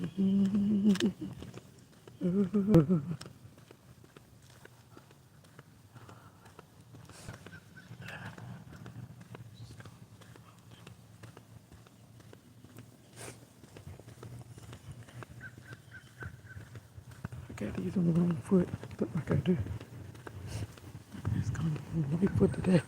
Got these on the wrong foot. Look like I do. It's going on the right foot today.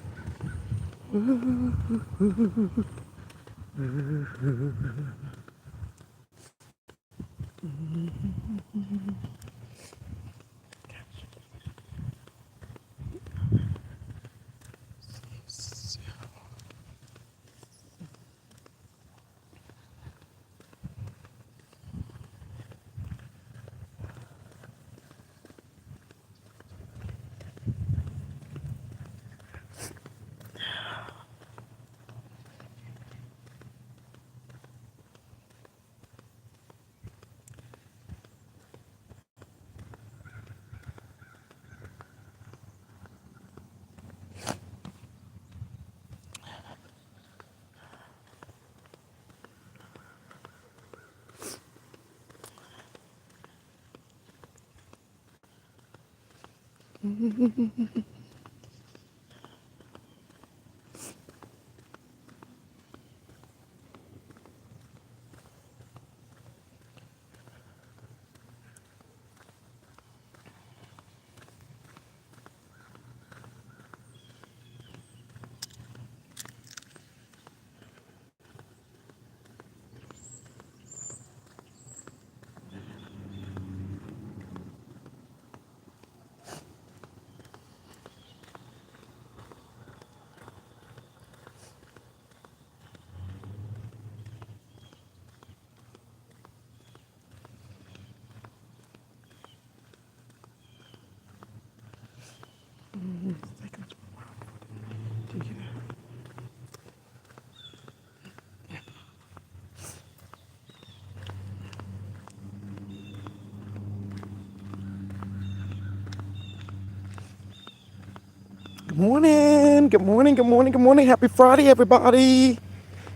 Good morning, good morning, good morning, good morning. Happy Friday, everybody.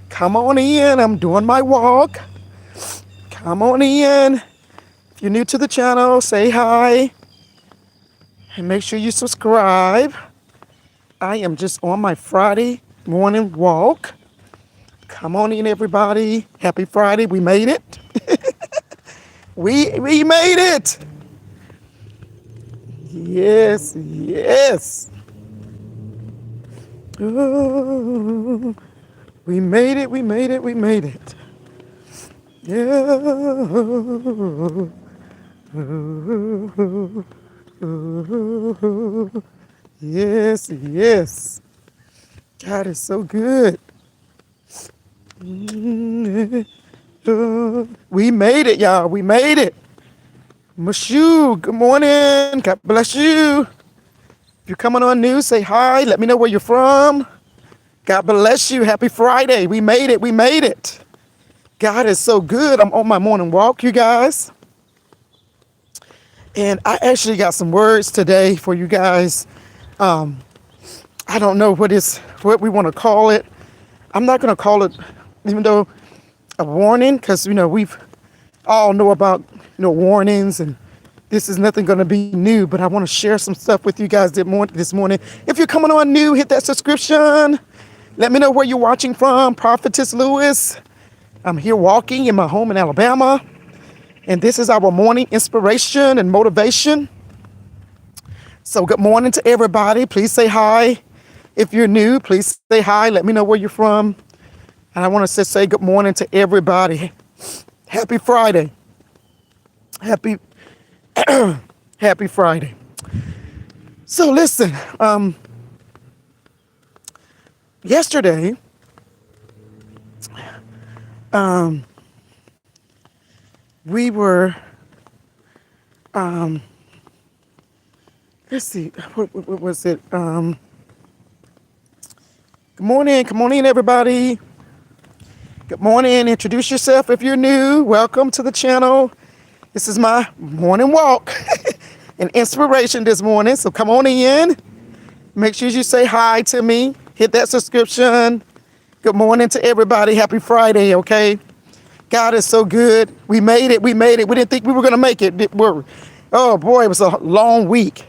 Come on in. I'm doing my walk. Come on in. If you're new to the channel, say hi. And make sure you subscribe. I am just on my Friday morning walk. Come on in, everybody. Happy Friday. We made it. We made it. Yes, yes. Oh, we made it, we made it, we made it. Yeah. Yes, yes. God is so good. We made it, y'all. We made it. Mashu, good morning. God bless you. If you're coming on new, say hi. Let me know where you're from. God bless you. Happy Friday. We made it. We made it. God is so good. I'm on my morning walk, you guys. And I actually got some words today for you guys. I don't know what we want to call it. I'm not going to call it, even though a warning, because, we've all know about, warnings, and this is nothing going to be new, but I want to share some stuff with you guys this morning. If you're coming on new, hit that subscription. Let me know where you're watching from. Prophetess Lewis. I'm here walking in my home in Alabama, and this is our morning inspiration and motivation. So good morning to everybody. Please say hi. If you're new, please say hi. Let me know where you're from. And I want to say good morning to everybody. Happy Friday. Happy Friday. So listen, yesterday, we were, let's see, what was it? Good morning. Come on in, everybody. Good morning. Introduce yourself if you're new. Welcome to the channel. This is my morning walk and inspiration this morning. So come on in. Make sure you say hi to me. Hit that subscription. Good morning to everybody. Happy Friday, okay? God is so good. We made it. We made it. We didn't think we were going to make it. Oh boy, it was a long week.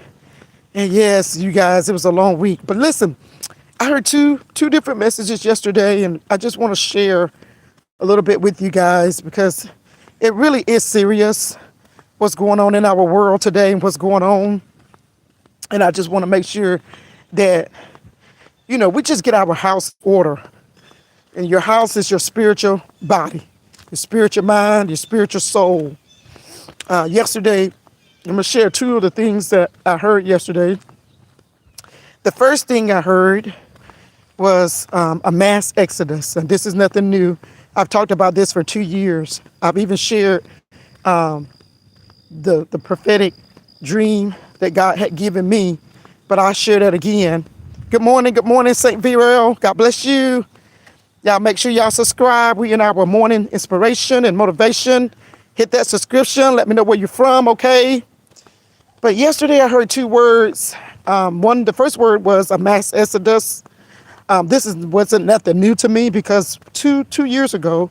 And yes, you guys, it was a long week. But listen, I heard two different messages yesterday, and I just want to share a little bit with you guys because it really is serious what's going on in our world today and what's going on. And I just want to make sure that, we just get our house order. And your house is your spiritual body, your spiritual mind, your spiritual soul. Yesterday, I'm going to share two of the things that I heard yesterday. The first thing I heard was a mass exodus, and this is nothing new. I've talked about this for 2 years. I've even shared the prophetic dream that God had given me, but I'll share that again. Good morning, St. Virel. God bless you. Y'all make sure y'all subscribe. We in our morning inspiration and motivation. Hit that subscription. Let me know where you're from, okay? But yesterday I heard two words. The first word was a mass exodus. Wasn't nothing new to me because two years ago,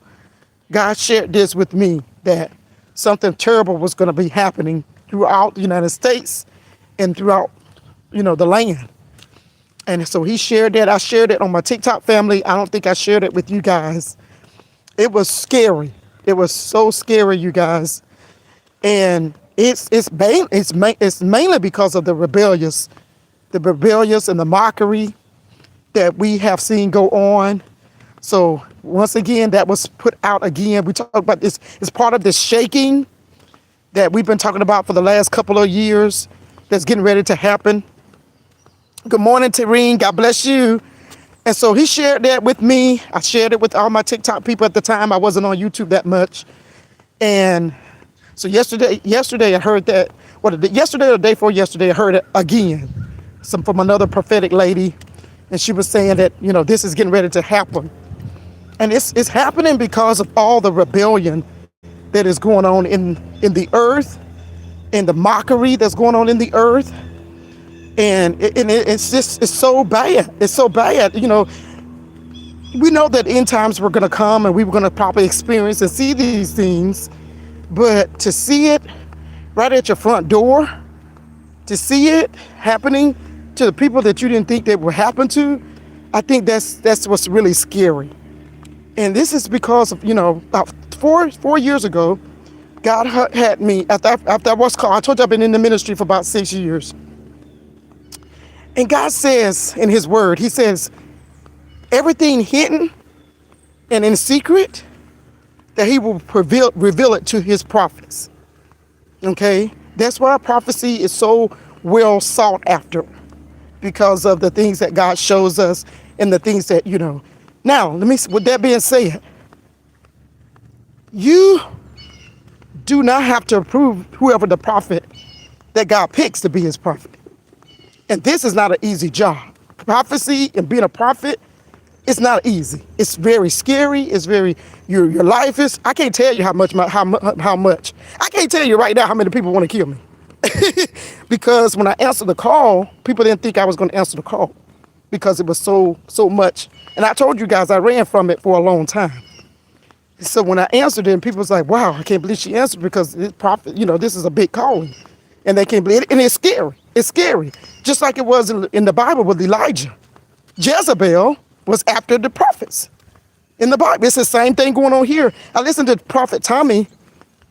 God shared this with me that something terrible was going to be happening throughout the United States and throughout, the land. And so he shared that. I shared it on my TikTok family. I don't think I shared it with you guys. It was scary. It was so scary, you guys. And it's mainly because of the rebellious and the mockery that we have seen go on. So once again, that was put out again. We talked about this. It's part of this shaking that we've been talking about for the last couple of years that's getting ready to happen. Good morning, Tareen. God bless you. And so he shared that with me. I shared it with all my TikTok people at the time. I wasn't on YouTube that much. And so yesterday I heard that. Yesterday or the day before yesterday, I heard it again. From another prophetic lady. And she was saying that, this is getting ready to happen. And it's happening because of all the rebellion that is going on in the earth and the mockery that's going on in the earth. And it's so bad. It's so bad. We know that end times were going to come and we were going to probably experience and see these things. But to see it right at your front door, to see it happening to the people that you didn't think that would happen to, I think that's what's really scary. And this is because of, about four years ago, God had me, after I was called, I told you I've been in the ministry for about 6 years. And God says in his word, he says, everything hidden and in secret, that he will reveal it to his prophets. Okay? That's why prophecy is so well sought after, because of the things that God shows us and the things that, Now, with that being said, you do not have to approve whoever the prophet that God picks to be his prophet. And this is not an easy job. Prophecy and being a prophet, it's not easy. It's very scary. It's very, your life is, I can't tell you how much. I can't tell you right now how many people want to kill me. Because when I answered the call, people didn't think I was going to answer the call because it was so much. And I told you guys I ran from it for a long time. So when I answered it, people was like, wow, I can't believe she answered because this prophet, this is a big calling. And they can't believe it. And it's scary. It's scary. Just like it was in the Bible with Elijah. Jezebel was after the prophets in the Bible. It's the same thing going on here. I listened to Prophet Tommy,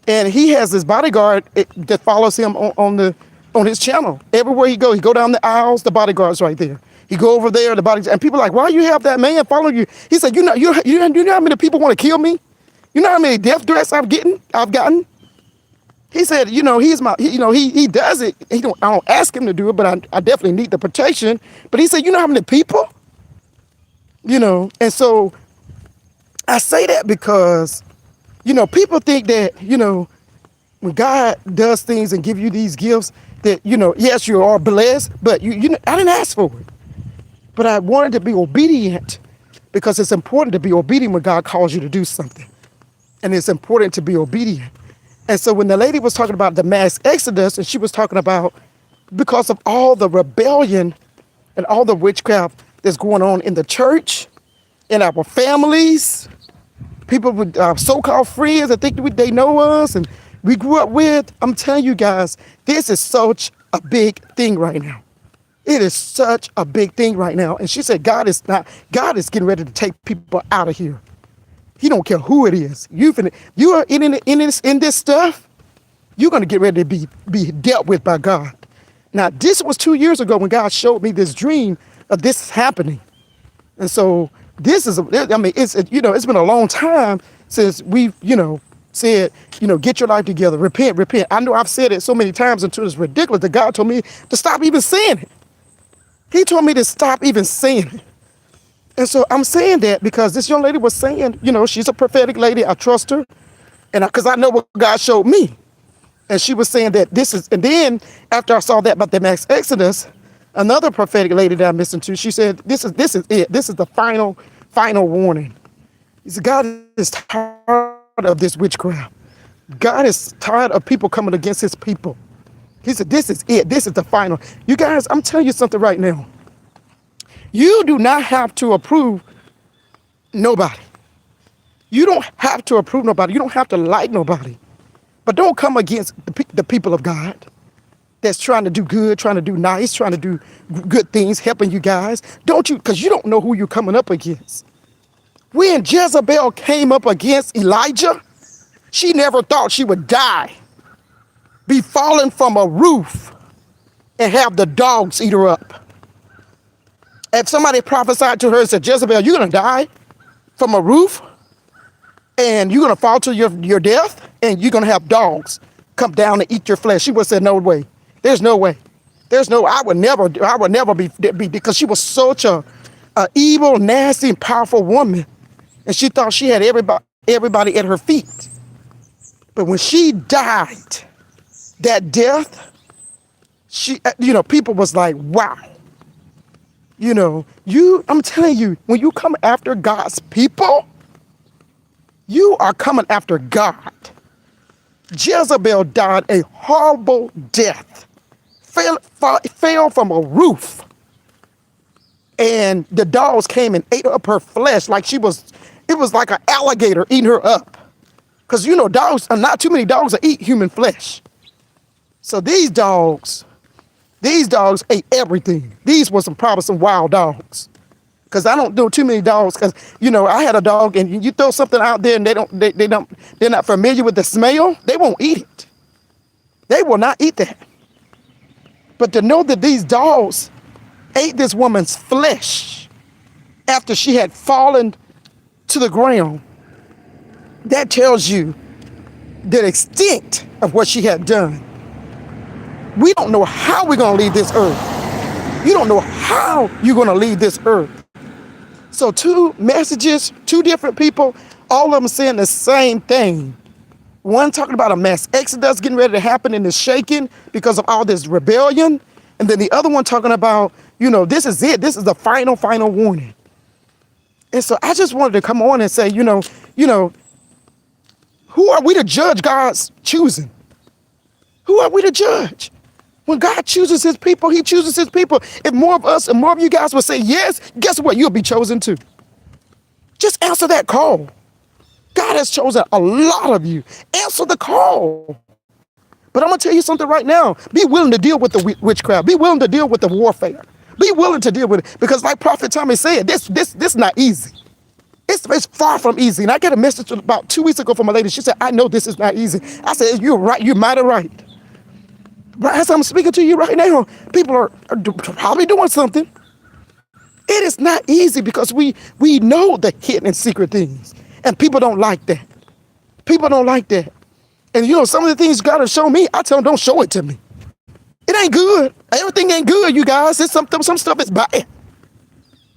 and he has this bodyguard that follows him on his channel. Everywhere he go down the aisles, the bodyguard's right there. He go over there, the bodyguard, and people are like, why you have that man following you? He said, you know how many people want to kill me? You know how many death threats I've gotten? He said, he's my, he does it. I don't ask him to do it, but I definitely need the protection. But he said, you know how many people? And so I say that because, people think that, when God does things and give you these gifts that, yes, you are blessed, but I didn't ask for it. But I wanted to be obedient because it's important to be obedient when God calls you to do something. And it's important to be obedient. And so when the lady was talking about the mass exodus, and she was talking about because of all the rebellion and all the witchcraft that's going on in the church, in our families, people with so-called friends that think they know us and we grew up with. I'm telling you guys, this is such a big thing right now. It is such a big thing right now. And she said, God is getting ready to take people out of here. He don't care who it is. You are in this stuff, you're going to get ready to be dealt with by God. Now, this was 2 years ago when God showed me this dream of this happening. And so this is, it's been a long time since we've, said, get your life together, repent. I know I've said it so many times until it's ridiculous that God told me to stop even saying it. He told me to stop even saying it. And so I'm saying that because this young lady was saying, she's a prophetic lady. I trust her. And because I know what God showed me. And she was saying that this is, and then after I saw that about the mass exodus, another prophetic lady that I listened to, she said, this is it. This is the final warning. He said, God is tired of this witchcraft. God is tired of people coming against his people. He said, this is it. This is the final. You guys, I'm telling you something right now. You do not have to approve nobody. You don't have to approve nobody. You don't have to like nobody. But don't come against the people of God that's trying to do good, trying to do nice, trying to do good things, helping you guys. Don't you, because you don't know who you're coming up against. When Jezebel came up against Elijah, she never thought she would die, be fallen from a roof, and have the dogs eat her up. If somebody prophesied to her and said, Jezebel, you're going to die from a roof, and you're going to fall to your death, and you're going to have dogs come down and eat your flesh. She would have said, no way. There's no way. I would never be, because she was such a evil, nasty, and powerful woman. And she thought she had everybody at her feet. But when she died, that death, people was like, wow. I'm telling you, when you come after God's people, you are coming after God. Jezebel died a horrible death, fell from a roof, and the dogs came and ate up her flesh like it was like an alligator eating her up. Because, dogs, not too many dogs that eat human flesh. So these dogs ate everything. These were probably some wild dogs. Because I don't do too many dogs. Because, I had a dog and you throw something out there and they're not familiar with the smell, they won't eat it. They will not eat that. But to know that these dogs ate this woman's flesh after she had fallen to the ground, that tells you the extent of what she had done. We don't know how we're going to leave this earth. You don't know how you're going to leave this earth. So 2 messages, 2 different people, all of them saying the same thing. One talking about a mass exodus getting ready to happen and is shaking because of all this rebellion. And then the other one talking about, this is it. This is the final warning. And so I just wanted to come on and say, who are we to judge God's choosing? Who are we to judge? When God chooses his people, he chooses his people. If more of us and more of you guys will say yes, guess what? You'll be chosen too. Just answer that call. God has chosen a lot of you. Answer the call. But I'm going to tell you something right now. Be willing to deal with the witchcraft. Be willing to deal with the warfare. Be willing to deal with it. Because like Prophet Tommy said, this is not easy. It's far from easy. And I got a message about 2 weeks ago from a lady. She said, I know this is not easy. I said, you're right. You're mighty right. But as I'm speaking to you right now, people are probably doing something. It is not easy because we know the hidden and secret things. And people don't like that. People don't like that. And some of the things God has shown me, I tell them, don't show it to me. It ain't good. Everything ain't good, you guys. It's some stuff is bad.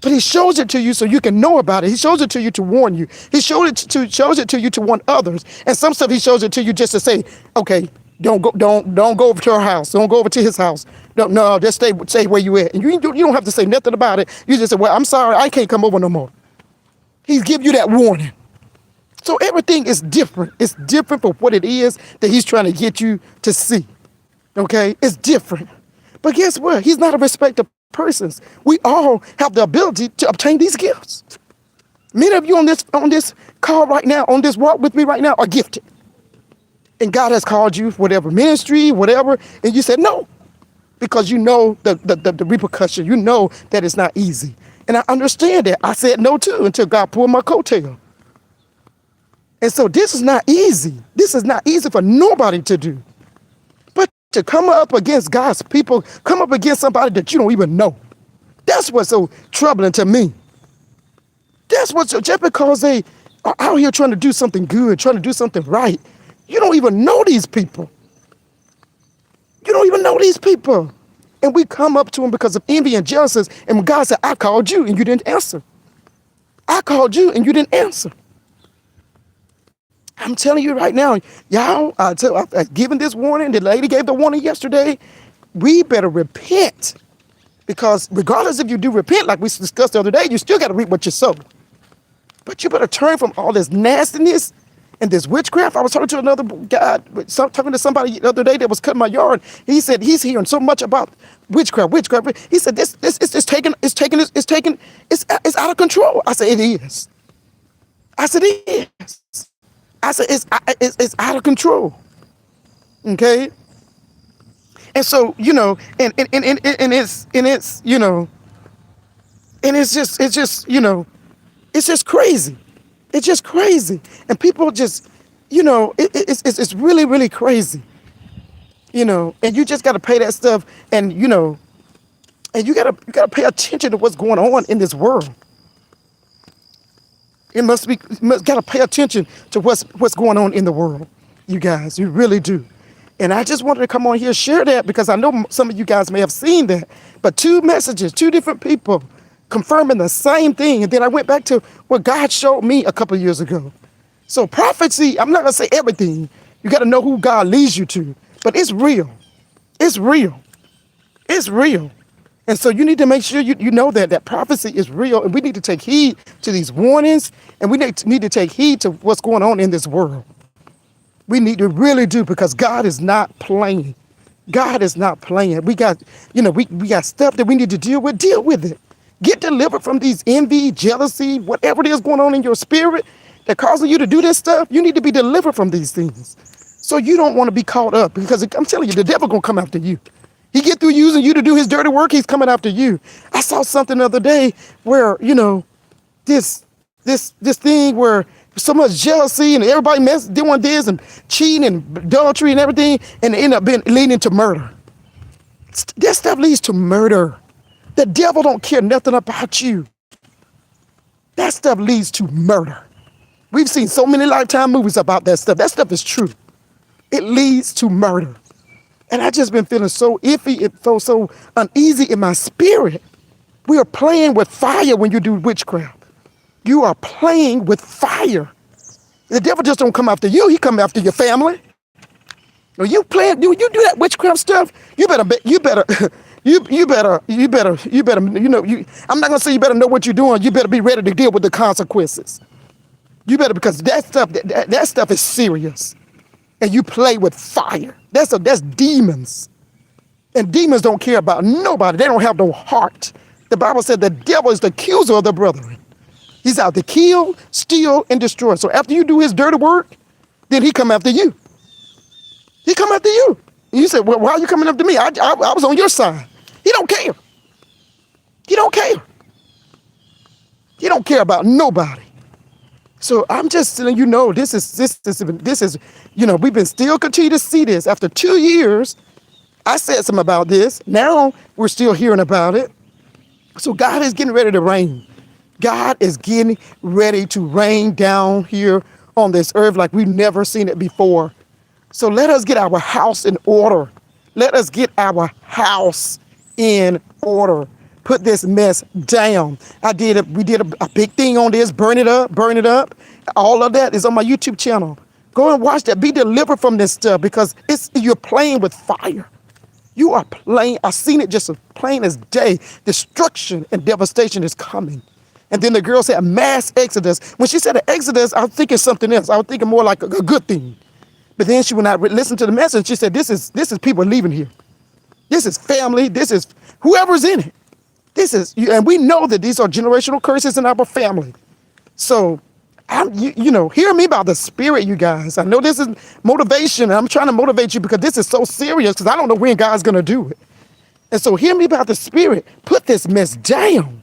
But he shows it to you so you can know about it. He shows it to you to warn you. He shows it to you to warn others. And some stuff he shows it to you just to say, okay, don't go over to her house. Don't go over to his house. No, just stay where you at. And you don't have to say nothing about it. You just say, well, I'm sorry, I can't come over no more. He's give you that warning. So everything is different. It's different for what it is that he's trying to get you to see. Okay? It's different. But guess what? He's not a respecter of persons. We all have the ability to obtain these gifts. Many of you on this call right now, on this walk with me right now, are gifted. And God has called you for whatever ministry, whatever, and you said no. Because you know the repercussion. You know that it's not easy. And I understand that. I said no too until God pulled my coattail. And so this is not easy. This is not easy for nobody to do. But to come up against God's people, come up against somebody that you don't even know. That's what's so troubling to me. That's what's just because they are out here trying to do something good, trying to do something right. You don't even know these people. You don't even know these people. And we come up to them because of envy and jealousy. And when God said, I called you and you didn't answer. I called you and you didn't answer. I'm telling you right now, y'all, I've given this warning. The lady gave the warning yesterday. We better repent. Because regardless if you do repent, like we discussed the other day, you still got to reap what you sow. But you better turn from all this nastiness and this witchcraft. I was talking to another guy, talking to somebody the other day that was cutting my yard. He said he's hearing so much about witchcraft. He said it's out of control. I said it is. I said it is. I said it's out of control. Okay. And so and it's it's just crazy. It's just crazy. And people just, it's really, really crazy. And you just got to pay that stuff. And, and you gotta pay attention to what's going on in this world. Gotta pay attention to what's going on in the world. You guys, you really do. And I just wanted to come on here and share that because I know some of you guys may have seen that. But 2 messages, 2 different people confirming the same thing. And then I went back to what God showed me a couple of years ago. So prophecy, I'm not going to say everything. You got to know who God leads you to. But it's real. It's real. It's real. And so you need to make sure you know that prophecy is real. And we need to take heed to these warnings. And we need to take heed to what's going on in this world. We need to really do, because God is not playing. God is not playing. We got, we got stuff that we need to deal with it. Get delivered from these envy, jealousy, whatever it is going on in your spirit that causing you to do this stuff. You need to be delivered from these things. So you don't want to be caught up, because I'm telling you, the devil gonna come after you. He get through using you to do his dirty work, he's coming after you. I saw something the other day where, this thing where so much jealousy and everybody doing this and cheating and adultery and everything, and it end up leading to murder. That stuff leads to murder. The devil don't care nothing about you. That stuff leads to murder. We've seen so many Lifetime movies about that stuff. That stuff is true. It leads to murder. And I just been feeling so iffy. It felt so uneasy in my spirit. We are playing with fire when you do witchcraft. You are playing with fire. The devil just don't come after you. He come after your family. When you do that witchcraft stuff, you better, I'm not gonna say you better know what you're doing. You better be ready to deal with the consequences. You better, because that stuff is serious. And you play with fire. That's demons. And demons don't care about nobody. They don't have no heart. The Bible said the devil is the accuser of the brethren. He's out to kill, steal, and destroy. So after you do his dirty work, then he come after you. He come after you. And you say, well, why are you coming after me? I was on your side. He don't care. He don't care. He don't care about nobody. So I'm just letting you know, this is, we've been still continue to see this. After 2 years, I said something about this. Now we're still hearing about it. So God is getting ready to reign. God is getting ready to rain down here on this earth like we've never seen it before. So let us get our house in order. Let us get our house in order. Put this mess down. We did a big thing on this. Burn it up. All of that is on my YouTube channel. Go and watch that. Be delivered from this stuff, because you're playing with fire. You are playing. I've seen it just as plain as day. Destruction and devastation is coming. And then the girl said a mass exodus. When she said an exodus, I was thinking something else. I was thinking more like a good thing. But then when I listened to the message, she said, this is people leaving here. This is family. This is whoever's in it. And we know that these are generational curses in our family. So, hear me by the Spirit, you guys. I know this is motivation. I'm trying to motivate you because this is so serious because I don't know when God's going to do it. And so hear me by the Spirit. Put this mess down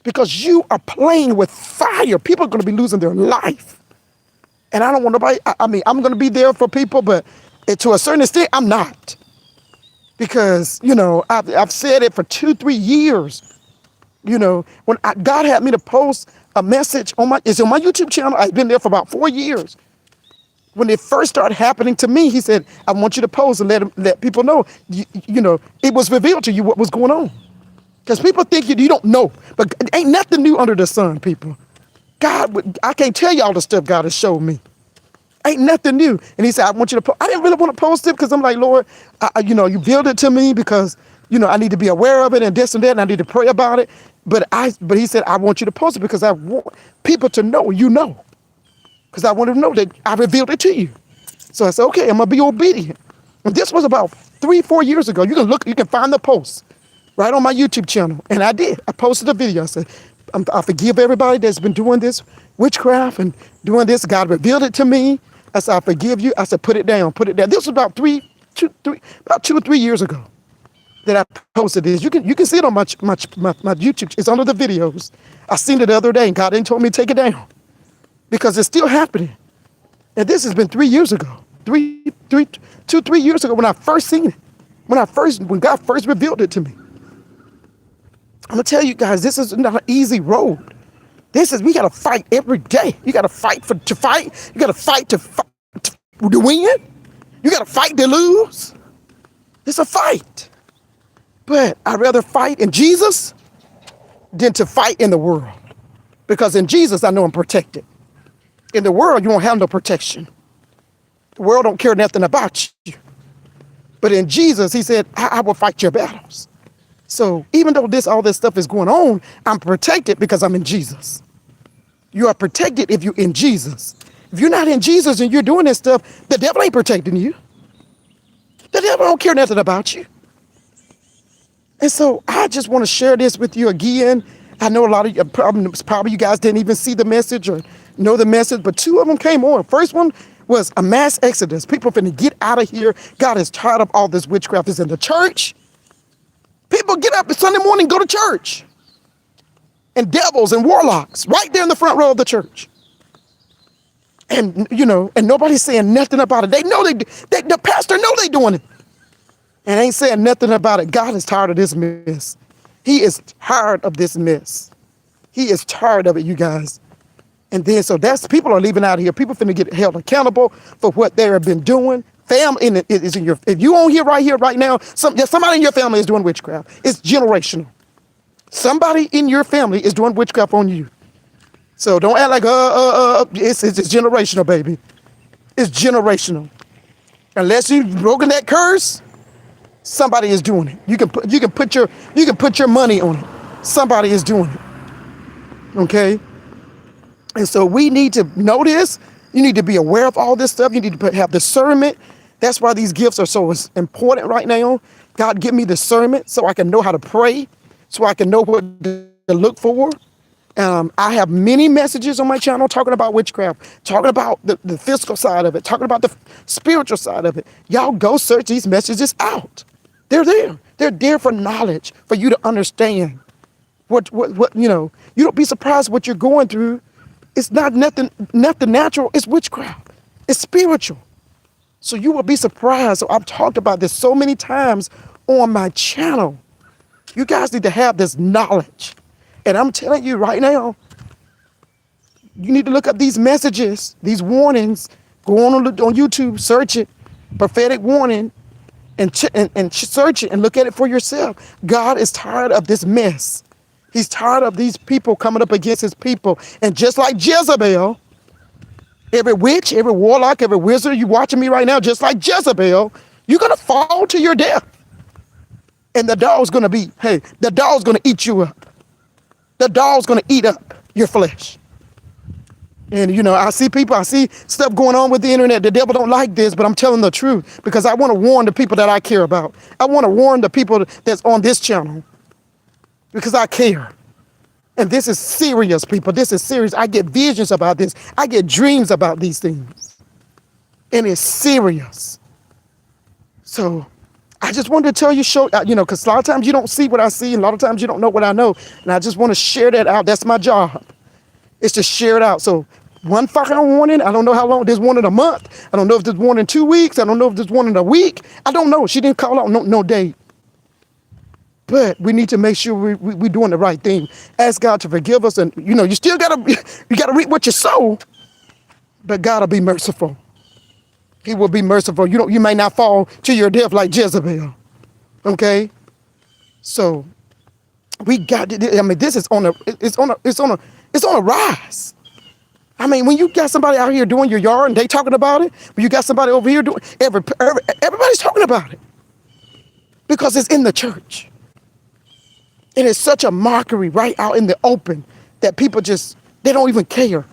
because you are playing with fire. People are going to be losing their life. And I don't want nobody, I'm going to be there for people, but to a certain extent, I'm not. Because, I've said it for 2-3 years. When God had me to post a message it's on my YouTube channel. I've been there for about 4 years. When it first started happening to me, he said, I want you to post and let people know, it was revealed to you what was going on. Because people think you don't know, but ain't nothing new under the sun, people. I can't tell you all the stuff God has showed me. Ain't nothing new. And he said, I want you to post. I didn't really want to post it because I'm like, Lord, you build it to me because, I need to be aware of it and this and that, and I need to pray about it. But he said, I want you to post it because I want people to know, because I want to know that I revealed it to you. So I said, okay, I'm going to be obedient. And this was about 3-4 years ago. You can find the post right on my YouTube channel. And I did. I posted a video. I said, I forgive everybody that's been doing this witchcraft and doing this. God revealed it to me. I said, I forgive you. I said, put it down, put it down. This was about 2 or 3 years ago that I posted this. You can see it on my YouTube. It's under the videos. I seen it the other day and God didn't told me to take it down because it's still happening. And this has been 3 years ago. 3 years ago when I first seen it. When God first revealed it to me. I'm gonna tell you guys, this is not an easy road. We gotta fight every day. You gotta fight to fight. You gotta fight to win. You gotta fight to lose. It's a fight. But I'd rather fight in Jesus than to fight in the world. Because in Jesus, I know I'm protected. In the world, you won't have no protection. The world don't care nothing about you. But in Jesus, he said, I will fight your battles. So even though all this stuff is going on, I'm protected because I'm in Jesus. You are protected if you're in Jesus. If you're not in Jesus and you're doing this stuff, the devil ain't protecting you. The devil don't care nothing about you. And so I just want to share this with you again. I know a lot of you, probably you guys didn't even see the message or know the message, but 2 of them came on. First one was a mass exodus. People finna get out of here. God is tired of all this witchcraft is in the church. People get up Sunday morning, go to church. And devils and warlocks right there in the front row of the church. And, and nobody's saying nothing about it. They know the pastor know they doing it. And ain't saying nothing about it. God is tired of this mess. He is tired of this mess. He is tired of it, you guys. And then, so people are leaving out of here. People finna get held accountable for what they have been doing. Family is in your, if you on here right now, somebody in your family is doing witchcraft. It's generational. Somebody in your family is doing witchcraft on you. So don't act like, it's generational, baby. It's generational. Unless you've broken that curse, somebody is doing it. You can put your money on it. Somebody is doing it. Okay? And so we need to know this. You need to be aware of all this stuff. You need to have discernment. That's why these gifts are so important right now. God, give me discernment so I can know how to pray, so I can know what to look for. I have many messages on my channel talking about witchcraft, talking about the physical side of it, talking about the spiritual side of it. Y'all go search these messages out. They're there. They're there for knowledge, for you to understand what you don't be surprised what you're going through. It's not nothing natural. It's witchcraft. It's spiritual. So you will be surprised. So I've talked about this so many times on my channel. You guys need to have this knowledge. And I'm telling you right now, you need to look up these messages, these warnings. Go on YouTube, search it, prophetic warning, and search it and look at it for yourself. God is tired of this mess. He's tired of these people coming up against his people. And just like Jezebel, every witch, every warlock, every wizard, you watching me right now, just like Jezebel, you're going to fall to your death. And the dog's going to eat you up. The dog's going to eat up your flesh. And, I see stuff going on with the internet. The devil don't like this, but I'm telling the truth because I want to warn the people that I care about. I want to warn the people that's on this channel because I care. And this is serious, people. This is serious. I get visions about this. I get dreams about these things. And it's serious. So I just wanted to tell you, because a lot of times you don't see what I see, and a lot of times you don't know what I know. And I just want to share that out. That's my job. It's to share it out. So one final warning. I don't know how long. There's one in a month. I don't know if there's one in 2 weeks. I don't know if there's one in a week. I don't know. She didn't call out no date. But we need to make sure we're doing the right thing. Ask God to forgive us. And, you still got to reap what you sow. But God will be merciful. He will be merciful. You may not fall to your death like Jezebel. Okay? So we got to, this is on a rise. I mean, when you got somebody out here doing your yard and they talking about it, when you got somebody over here doing, everybody's talking about it. Because it's in the church. And it's such a mockery right out in the open that people they don't even care.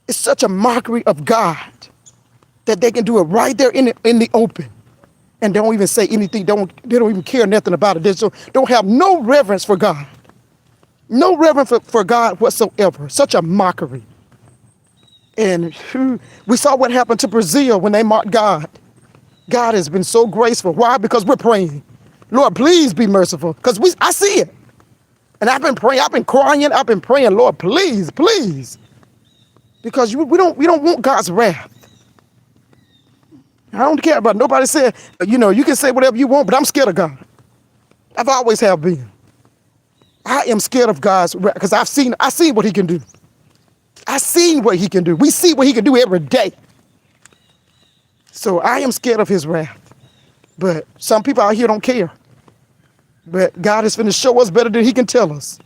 It's such a mockery of God that they can do it right there in the open. And they don't even say anything. They don't even care nothing about it. They don't have no reverence for God. No reverence for God whatsoever. Such a mockery. And we saw what happened to Brazil when they mocked God. God has been so graceful. Why? Because we're praying. Lord, please be merciful. Because I see it. And I've been praying. I've been crying. I've been praying. Lord, please, please. Because we don't want God's wrath. I don't care about nobody saying, you can say whatever you want, but I'm scared of God. I've always have been. I am scared of God's wrath because I seen what he can do. I seen what he can do. We see what he can do every day. So I am scared of his wrath. But some people out here don't care. But God is finna show us better than he can tell us.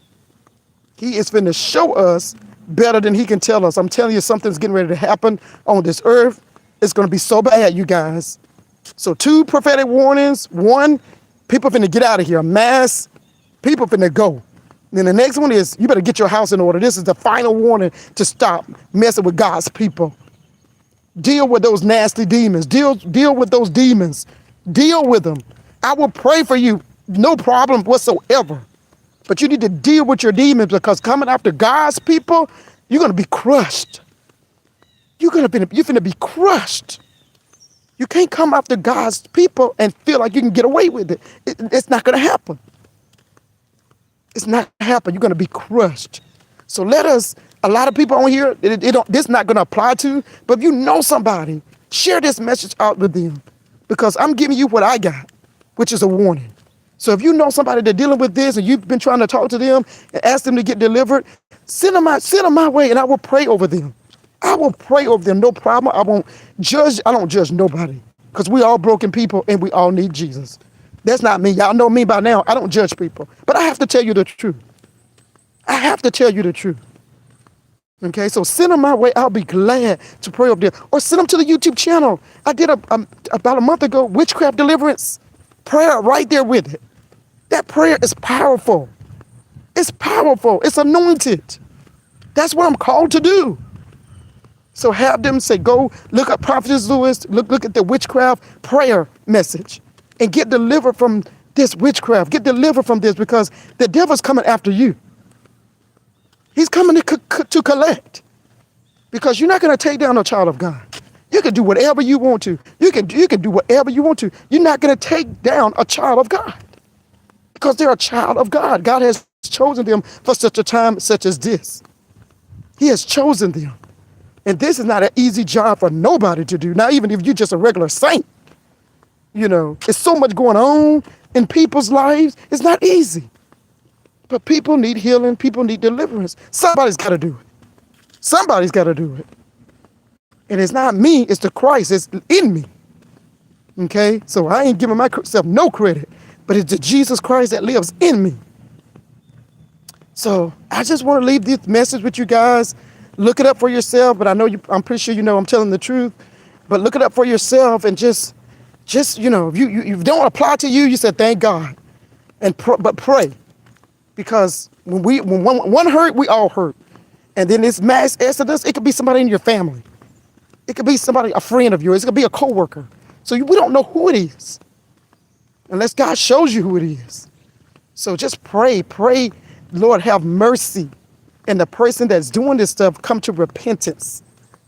He is finna show us better than he can tell us. I'm telling you, something's getting ready to happen on this earth. It's going to be so bad, you guys. So 2 prophetic warnings. 1, people finna get out of here. Mass, people finna go. Then the next one is, you better get your house in order. This is the final warning to stop messing with God's people. Deal with those nasty demons. Deal with those demons. Deal with them. I will pray for you. No problem whatsoever. But you need to deal with your demons, because coming after God's people, you're going to be crushed. You're finna be crushed. You can't come after God's people and feel like you can get away with it. It's not going to happen. It's not going to happen. You're going to be crushed. So a lot of people on here, this is not going to apply to, but if you know somebody, share this message out with them, because I'm giving you what I got, which is a warning. So if you know somebody that's dealing with this and you've been trying to talk to them and ask them to get delivered, send them my way and I will pray over them. I will pray over them, no problem. I don't judge nobody, because we all broken people and we all need Jesus. That's not me. Y'all know me by now. I don't judge people, but I have to tell you the truth. I have to tell you the truth. Okay, so send them my way. I'll be glad to pray over them. Or send them to the YouTube channel. I did about a month ago, witchcraft deliverance prayer right there with it. That prayer is powerful. It's powerful. It's anointed. That's what I'm called to do. So have them say, go look up Prophetess Lewis, look at the witchcraft prayer message, and get delivered from this witchcraft. Get delivered from this, because the devil's coming after you. He's coming to collect, because you're not going to take down a child of God. You can do whatever you want to. You can do whatever you want to. You're not going to take down a child of God, because they're a child of God. God has chosen them for such a time such as this. He has chosen them. And this is not an easy job for nobody to do. Not even if you're just a regular saint. It's so much going on in people's lives. It's not easy. But people need healing. People need deliverance. Somebody's got to do it. Somebody's got to do it. And it's not me. It's the Christ. It's in me. Okay? So I ain't giving myself no credit. But it's the Jesus Christ that lives in me. So I just want to leave this message with you guys. Look it up for yourself. But I'm pretty sure I'm telling the truth. But look it up for yourself, and just if you don't apply to you, you said thank God. But pray. Because when one hurt, we all hurt. And then this mass exodus, it could be somebody in your family. It could be a friend of yours. It could be a coworker. So we don't know who it is, unless God shows you who it is. So just pray Lord, have mercy. And the person that's doing this stuff come to repentance.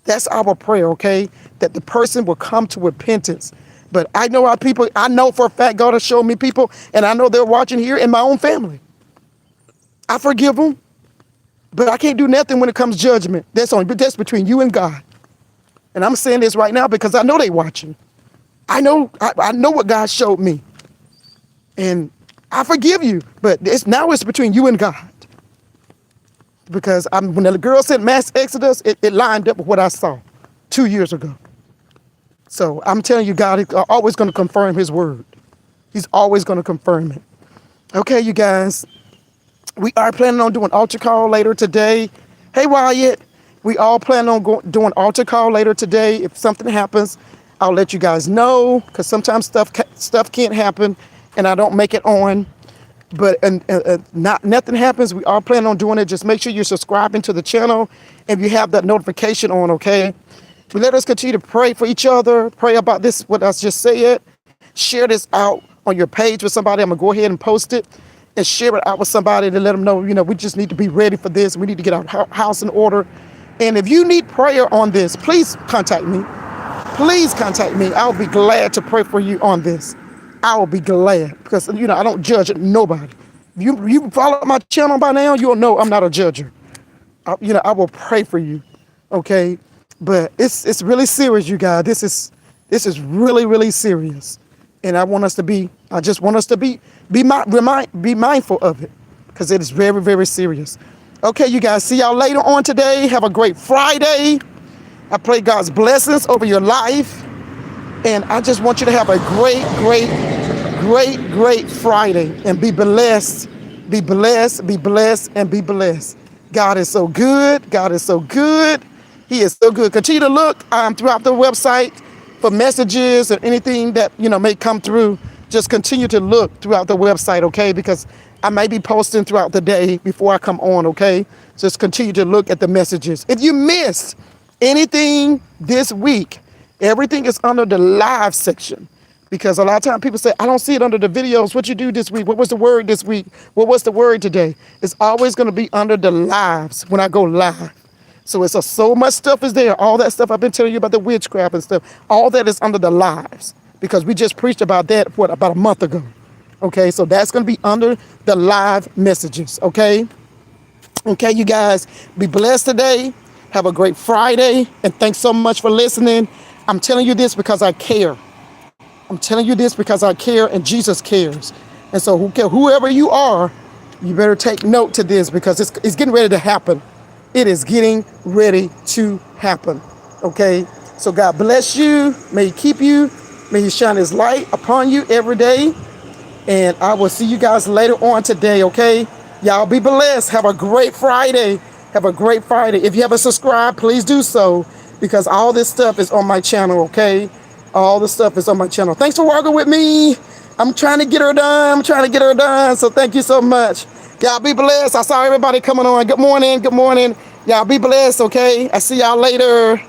That's our prayer, okay? That the person will come to repentance. But I know our people, I know for a fact God has shown me people, and I know they're watching here in my own family. I forgive them, but I can't do nothing when it comes to judgment. That's between you and God. And I'm saying this right now because I know they watching. I know what God showed me. And I forgive you, but now it's between you and God. Because when the girl said mass exodus, it lined up with what I saw 2 years ago. So I'm telling you, God is always going to confirm his word. He's always going to confirm it. Okay, you guys, we are planning on doing altar call later today. Hey, Wyatt, we all plan on doing altar call later today. If something happens, I'll let you guys know, because sometimes stuff can't happen and I don't make it on. But nothing happens. We are planning on doing it. Just make sure you're subscribing to the channel and you have that notification on, okay? But let us continue to pray for each other. Pray about this, what I just said. Share this out on your page with somebody. I'm going to go ahead and post it and share it out with somebody to let them know, we just need to be ready for this. We need to get our house in order. And if you need prayer on this, please contact me. Please contact me. I'll be glad to pray for you on this. I will be glad because, I don't judge nobody. You follow my channel by now, you'll know I'm not a judger. I will pray for you, okay? But it's really serious, you guys. This is really, really serious. And I just want us to be mindful of it because it is very, very serious. Okay, you guys, see y'all later on today. Have a great Friday. I pray God's blessings over your life. And I just want you to have a great, great, great, great Friday and be blessed. Be blessed, be blessed, and be blessed. God is so good. God is so good. He is so good. Continue to look throughout the website for messages or anything that, may come through. Just continue to look throughout the website, okay? Because I may be posting throughout the day before I come on, okay? Just continue to look at the messages. If you missed anything this week, everything is under the live section. Because a lot of times people say, I don't see it under the videos. What you do this week? What was the word this week? What was the word today? It's always going to be under the lives when I go live. So it's so much stuff is there. All that stuff I've been telling you about the witchcraft and stuff. All that is under the lives. Because we just preached about that, about a month ago. Okay, so that's going to be under the live messages. Okay? Okay, you guys, be blessed today. Have a great Friday. And thanks so much for listening. I'm telling you this because I care. I'm telling you this because I care and Jesus cares. And so whoever you are, you better take note to this because it's getting ready to happen. It is getting ready to happen. Okay? So God bless you. May he keep you. May he shine his light upon you every day. And I will see you guys later on today, okay? Y'all be blessed. Have a great Friday. Have a great Friday. If you haven't subscribed, please do so because all this stuff is on my channel, okay? All the stuff is on my channel. Thanks for working with me. I'm trying to get her done. So thank you so much. Y'all be blessed. I saw everybody coming on. Good morning. Good morning. Y'all be blessed, okay? I see y'all later.